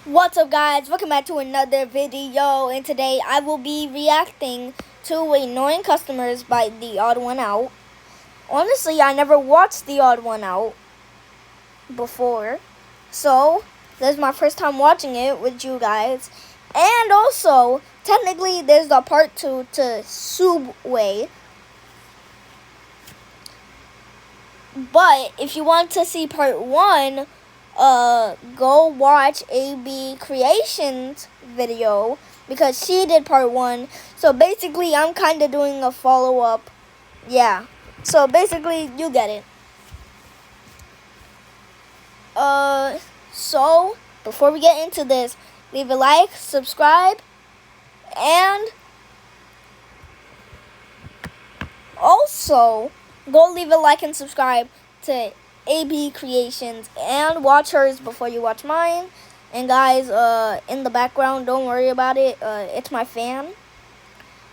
What's up, guys? Welcome back to another video, and today I will be reacting to Annoying Customers by The Odd One Out. Honestly, I never watched The Odd One Out before, so this is my first time watching it with you guys. And also, technically, there's the part 2 to SOOUBWAY. But if you want to see part 1, go watch AB Creations video because she did part 1. So basically, I'm kind of doing a follow-up. Yeah. So basically, you get it. So before we get into this, leave a like, subscribe, and also go leave a like and subscribe to AB Creations and watch hers before you watch mine. And guys, in the background, don't worry about it. It's my fan.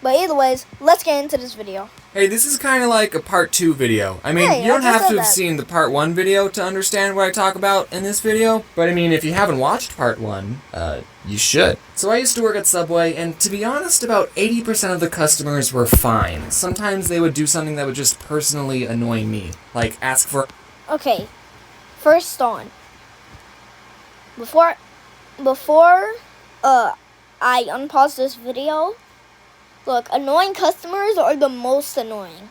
But either ways, let's get into this video. Hey, this is kind of like a part 2 video. I mean, Hey, you don't I just have to said have that. seen the part 1 video to understand what I talk about in this video. But I mean, if you haven't watched part 1, you should. So I used to work at Subway, and to be honest, about 80% of the customers were fine. Sometimes they would do something that would just personally annoy me. Like ask for... Okay, first on, before I unpause this video, look, annoying customers are the most annoying.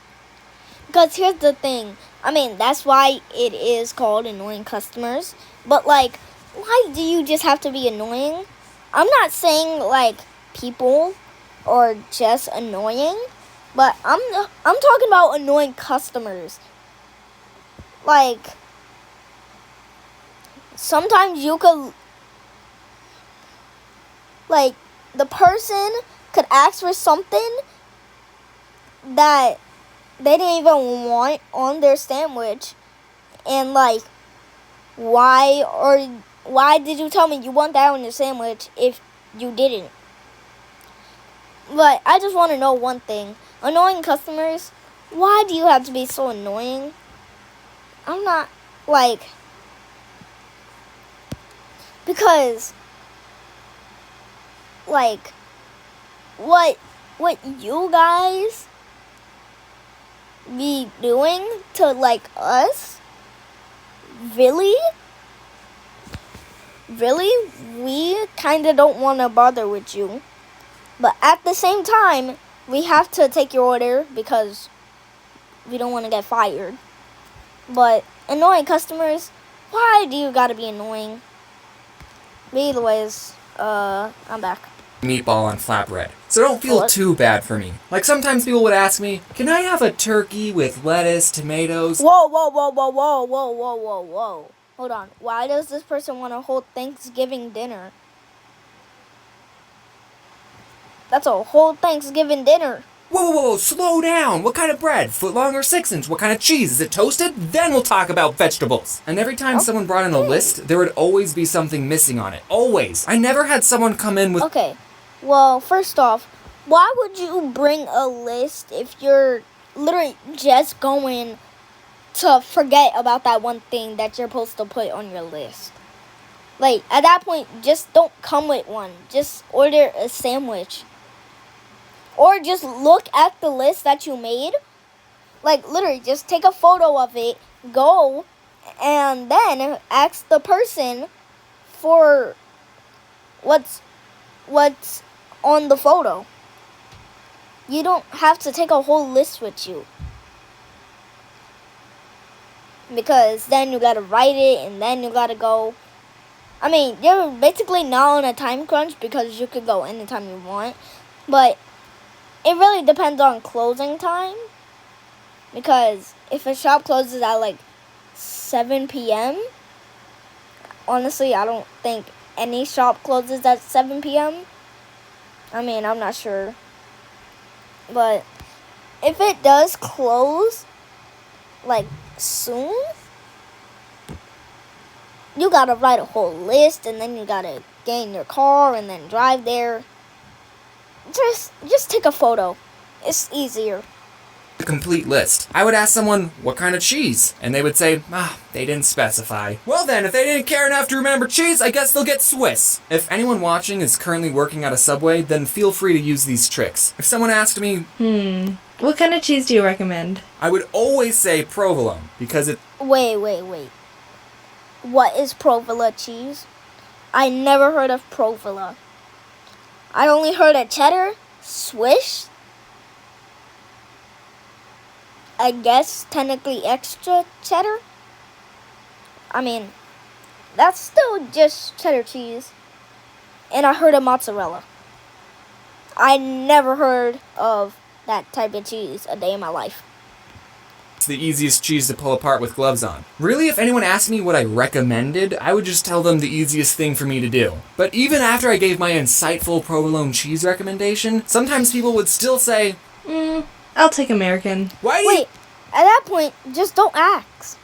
Because here's the thing, I mean, that's why it is called annoying customers. But like, why do you just have to be annoying? I'm not saying like people are just annoying, but I'm talking about annoying customers. Like, sometimes you could, like, the person could ask for something that they didn't even want on their sandwich, and like, why did you tell me you want that on your sandwich if you didn't? But I just want to know one thing. Annoying customers, why do you have to be so annoying? I'm not, like, because, like, what you guys be doing to, like, us, really, we kind of don't want to bother with you. But at the same time, we have to take your order because we don't want to get fired. But annoying customers, why do you gotta be annoying? But either ways, I'm back. meatball on flatbread. So don't feel What? too bad for me. Like sometimes people would ask me, can I have a turkey with lettuce, tomatoes? Whoa. Hold on. Why does this person want a whole Thanksgiving dinner? That's a whole Thanksgiving dinner. Whoa, slow down. What kind of bread? Footlong or 6-inch? What kind of cheese? Is it toasted? Then we'll talk about vegetables. And every time someone brought in a list, there would always be something missing on it. Always. I never had someone come in with... Okay. Well, first off, why would you bring a list if you're literally just going to forget about that one thing that you're supposed to put on your list? Like, at that point, just don't come with one. Just order a sandwich. Or just look at the list that you made. Like, literally, just take a photo of it, go, and then ask the person for what's on the photo. You don't have to take a whole list with you. Because then you gotta write it, and then you gotta go. I mean, you're basically not on a time crunch because you could go anytime you want. But it really depends on closing time. Because if a shop closes at like 7 p.m., honestly, I don't think any shop closes at 7 p.m. I mean, I'm not sure. But if it does close, like, soon, you gotta write a whole list, and then you gotta get in your car and then drive there. Just take a photo. It's easier. a complete list. I would ask someone, what kind of cheese? And they would say, they didn't specify. Well then, if they didn't care enough to remember cheese, I guess they'll get Swiss. If anyone watching is currently working at a Subway, then feel free to use these tricks. If someone asked me, what kind of cheese do you recommend? I would always say provolone, because it... Wait. What is provolone cheese? I never heard of provolone. I only heard of cheddar, Swiss, I guess technically extra cheddar. I mean, that's still just cheddar cheese. And I heard of mozzarella. I never heard of that type of cheese a day in my life. It's the easiest cheese to pull apart with gloves on. Really, if anyone asked me what I recommended, I would just tell them the easiest thing for me to do. But even after I gave my insightful provolone cheese recommendation, sometimes people would still say, I'll take American. Why do you... Wait, at that point, just don't ask.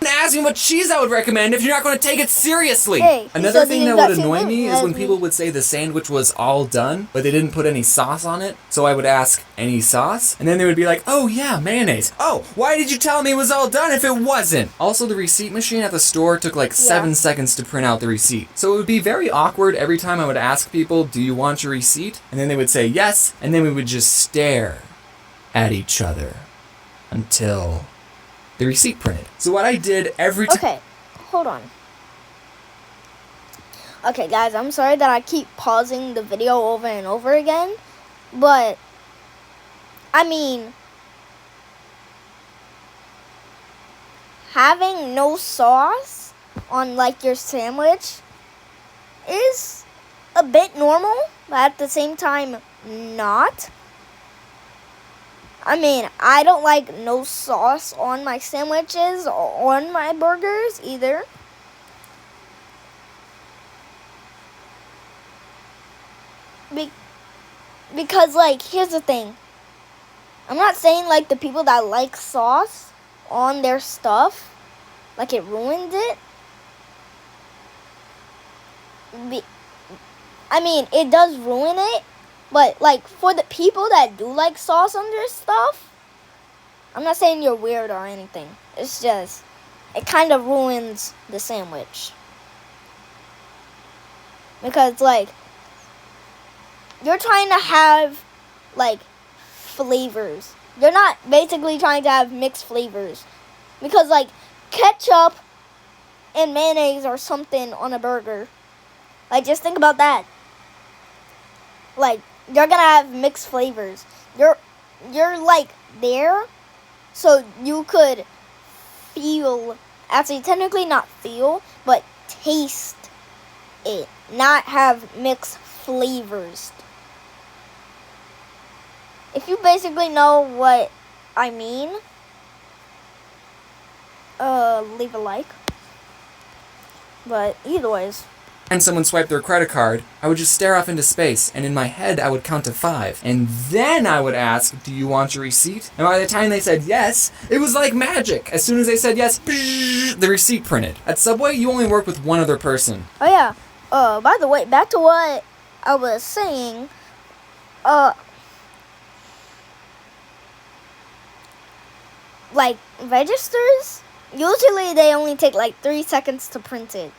Ask me what cheese I would recommend if you're not going to take it seriously. Hey, Another thing that would annoy too me is when people would say the sandwich was all done, but they didn't put any sauce on it. So I would ask, any sauce? And then they would be like, oh yeah, mayonnaise. Oh, why did you tell me it was all done if it wasn't? Also, the receipt machine at the store took like 7 seconds to print out the receipt. So it would be very awkward every time I would ask people, do you want your receipt? And then they would say yes, and then we would just stare at each other until the receipt printed. So what I did every time... Okay, hold on. Okay, guys, I'm sorry that I keep pausing the video over and over again, but, I mean, having no sauce on, like, your sandwich is a bit normal, but at the same time, not. I mean, I don't like no sauce on my sandwiches or on my burgers either. Because, like, here's the thing. I'm not saying, like, the people that like sauce on their stuff, like, it ruins it. I mean, it does ruin it. But, like, for the people that do like sauce on their stuff, I'm not saying you're weird or anything. It's just, it kind of ruins the sandwich. Because, like, you're trying to have, like, flavors. You're not basically trying to have mixed flavors. Because, like, ketchup and mayonnaise or something on a burger. Like, just think about that. Like, you're gonna have mixed flavors. You're like there, so you could feel, actually technically not feel, but taste it, not have mixed flavors. If you basically know what I mean, leave a like. But either ways. And someone swiped their credit card, I would just stare off into space, and in my head I would count to 5. And then I would ask, do you want your receipt? And by the time they said yes, it was like magic. As soon as they said yes, the receipt printed. At Subway, you only work with one other person. Oh yeah, by the way, back to what I was saying, like, registers, usually they only take like 3 seconds to print it.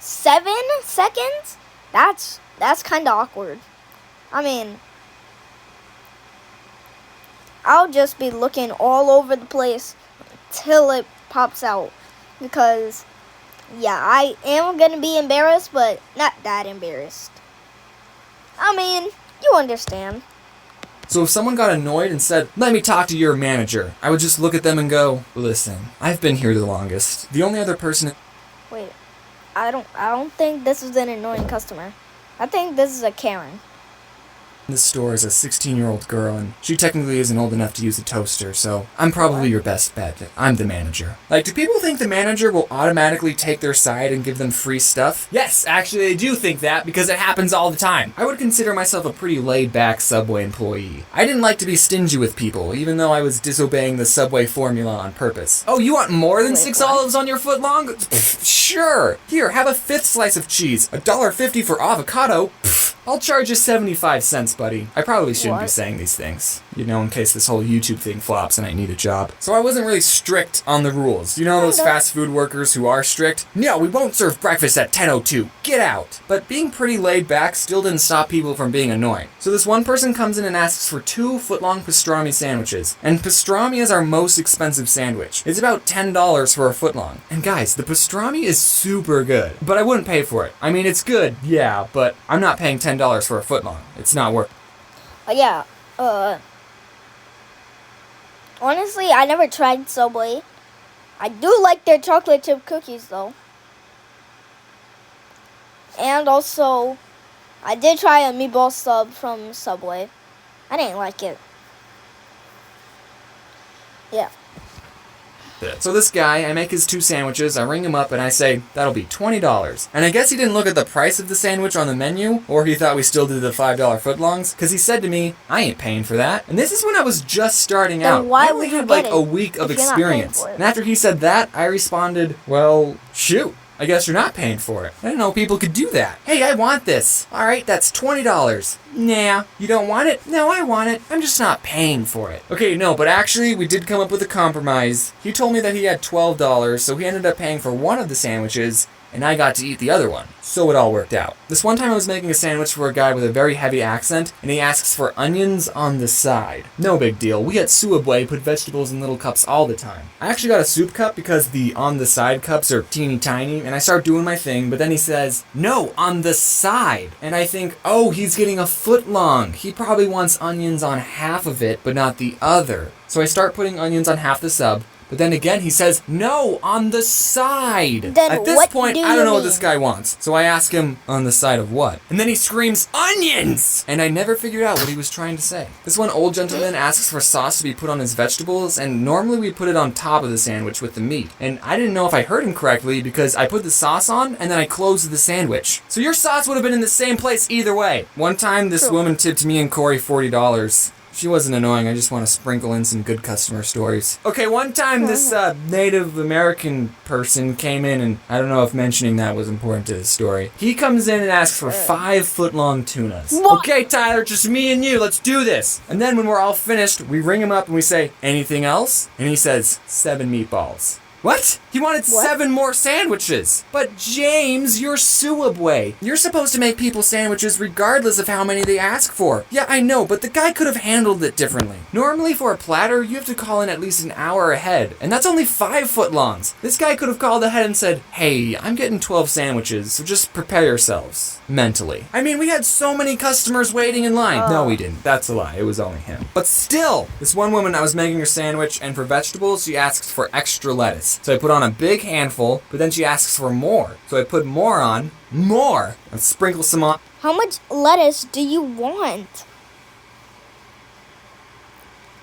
7 seconds? That's kind of awkward. I mean, I'll just be looking all over the place till it pops out. Because, yeah, I am going to be embarrassed, but not that embarrassed. I mean, you understand. So if someone got annoyed and said, let me talk to your manager, I would just look at them and go, listen, I've been here the longest. The only other person... Wait. I don't think this is an annoying customer. I think this is a Karen. This store is a 16-year-old girl, and she technically isn't old enough to use a toaster, so I'm probably your best bet. I'm the manager. Like, do people think the manager will automatically take their side and give them free stuff? Yes, actually they do think that, because it happens all the time. I would consider myself a pretty laid-back Subway employee. I didn't like to be stingy with people, even though I was disobeying the Subway formula on purpose. Oh, you want more than 6 olives on your footlong? Sure! Here, have a 5th slice of cheese. $1.50 for avocado. I'll charge you 75 cents, buddy. I probably shouldn't be What? saying these things, you know, in case this whole YouTube thing flops and I need a job. So I wasn't really strict on the rules. You know those Kinda. fast food workers who are strict? No, we won't serve breakfast at 10:02. Get out. But being pretty laid back still didn't stop people from being annoying. So this one person comes in and asks for 2 foot-long pastrami sandwiches. And pastrami is our most expensive sandwich. It's about $10 for a foot-long. And guys, the pastrami is super good. But I wouldn't pay for it. I mean, it's good, yeah, but I'm not paying $10 for a foot-long. It's not worth it. Yeah. Honestly, I never tried Subway. I do like their chocolate chip cookies though. And also, I did try a meatball sub from Subway. I didn't like it. Yeah. So this guy, I make his 2 sandwiches, I ring him up and I say, that'll be $20. And I guess he didn't look at the price of the sandwich on the menu, or he thought we still did the $5 footlongs, because he said to me, I ain't paying for that. And this is when I was just starting Then out. why I only would you had like get a it week of if you're not paying experience. for it? And after he said that, I responded, well, shoot. I guess you're not paying for it. I didn't know people could do that. Hey, I want this. All right, that's $20. Nah, you don't want it? No, I want it. I'm just not paying for it. Okay, no, but actually, we did come up with a compromise. He told me that he had $12, so he ended up paying for one of the sandwiches, and I got to eat the other one. So it all worked out. This one time I was making a sandwich for a guy with a very heavy accent, and he asks for onions on the side. No big deal. We at SOOUBWAY put vegetables in little cups all the time. I actually got a soup cup because the on the side cups are teeny tiny, and I start doing my thing, but then he says, no, on the side. And I think, oh, he's getting a foot long. He probably wants onions on half of it, but not the other. So I start putting onions on half the sub, but then again, he says, no, on the side. Then At this what point, do I don't you know what mean? this guy wants. So I ask him, on the side of what? And then he screams, onions! And I never figured out what he was trying to say. This one old gentleman asks for sauce to be put on his vegetables, and normally we put it on top of the sandwich with the meat. And I didn't know if I heard him correctly because I put the sauce on, and then I closed the sandwich. So your sauce would have been in the same place either way. One time, this True. woman tipped me and Corey $40. She wasn't annoying, I just want to sprinkle in some good customer stories. Okay, one time this Native American person came in, and I don't know if mentioning that was important to the story. He comes in and asks for 5 foot-long tunas. What? Okay, Tyler, just me and you, let's do this. And then when we're all finished, we ring him up and we say, anything else? And he says, 7 meatballs. What? He wanted What? 7 more sandwiches. But James, you're SOOUBWAY. You're supposed to make people sandwiches regardless of how many they ask for. Yeah, I know, but the guy could have handled it differently. Normally for a platter, you have to call in at least an hour ahead, and that's only 5 foot-longs. This guy could have called ahead and said, hey, I'm getting 12 sandwiches, so just prepare yourselves. Mentally. I mean, we had so many customers waiting in line. No, we didn't. That's a lie. It was only him. But still, this one woman, I was making her sandwich, and for vegetables, she asks for extra lettuce. So I put on a big handful, but then she asks for more. So I put more on, and sprinkle some on. How much lettuce do you want?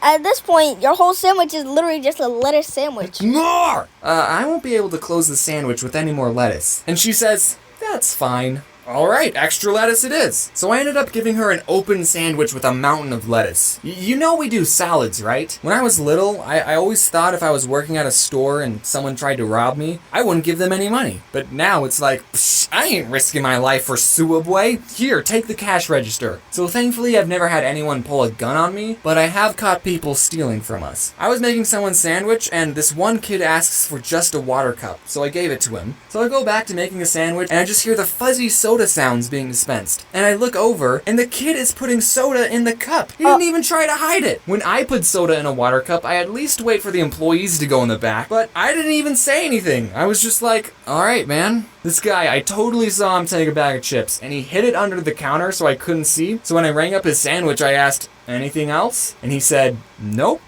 At this point, your whole sandwich is literally just a lettuce sandwich. More! I won't be able to close the sandwich with any more lettuce. And she says, that's fine. All right, extra lettuce it is. So I ended up giving her an open sandwich with a mountain of lettuce. You know we do salads, right? When I was little, I always thought if I was working at a store and someone tried to rob me, I wouldn't give them any money. But now it's like, psh, I ain't risking my life for SOOUBWAY. Here, take the cash register. So thankfully I've never had anyone pull a gun on me, but I have caught people stealing from us. I was making someone's sandwich and this one kid asks for just a water cup, so I gave it to him. So I go back to making a sandwich and I just hear the fuzzy soda sounds being dispensed. And I look over, and the kid is putting soda in the cup. He didn't even try to hide it. When I put soda in a water cup, I at least wait for the employees to go in the back, but I didn't even say anything. I was just like, alright, man. This guy, I totally saw him take a bag of chips, and he hid it under the counter so I couldn't see. So when I rang up his sandwich, I asked, anything else? And he said, nope.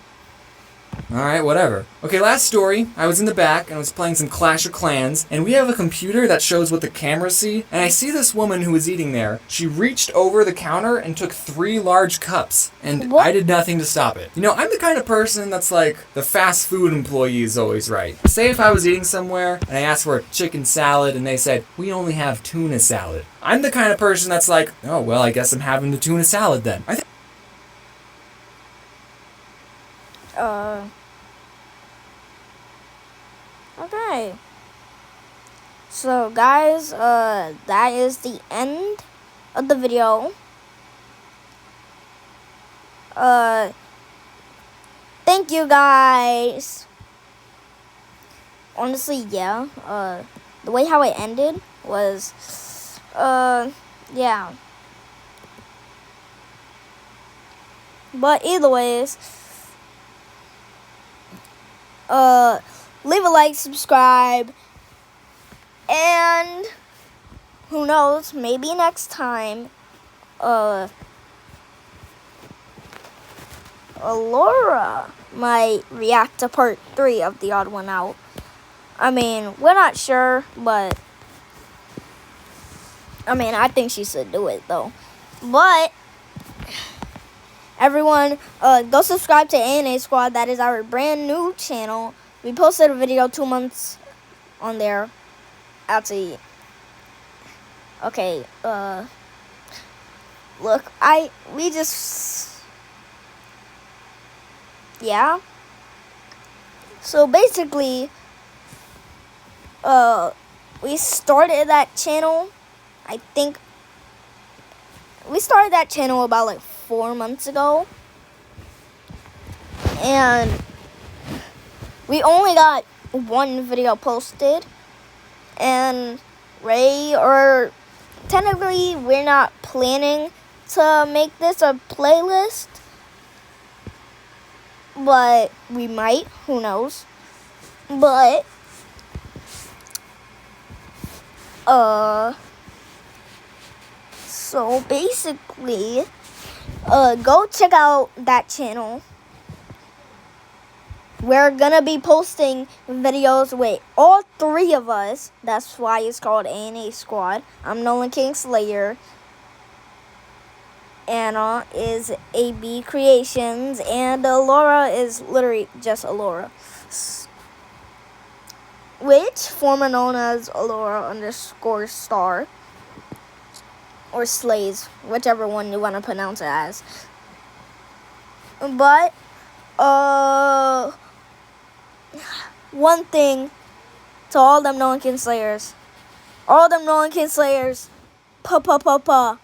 Alright, whatever. Okay, last story. I was in the back and I was playing some Clash of Clans, and we have a computer that shows what the cameras see, and I see this woman who was eating there. She reached over the counter and took 3 large cups, and What? I did nothing to stop it. You know, I'm the kind of person that's like, the fast food employee is always right. Say if I was eating somewhere and I asked for a chicken salad and they said, we only have tuna salad. I'm the kind of person that's like, oh, well, I guess I'm having the tuna salad then. Okay. So, guys, that is the end of the video. Thank you guys. Honestly, yeah. The way how it ended was, yeah. But either ways, leave a like, subscribe, and who knows, maybe next time, Laura might react to part 3 of The Odd One Out. I mean, we're not sure, but I mean, I think she should do it though. But everyone, go subscribe to ANA Squad. That is our brand new channel. We posted a video 2 months on there. Actually, okay, look, we just, yeah. So basically, we started that channel, I think, we started that channel about like 4 months ago. And we only got 1 video posted. And technically, we're not planning to make this a playlist. But we might, who knows. But, so basically, go check out that channel. We're gonna be posting videos with all 3 of us. That's why it's called ANA Squad. I'm Nolan King Slayer. Anna is AB Creations, and Laura is literally just Alora, which former known as Alora_star or Slays, whichever one you want to pronounce it as. But one thing to all them Nolan King Slayers, pa pa pa pa.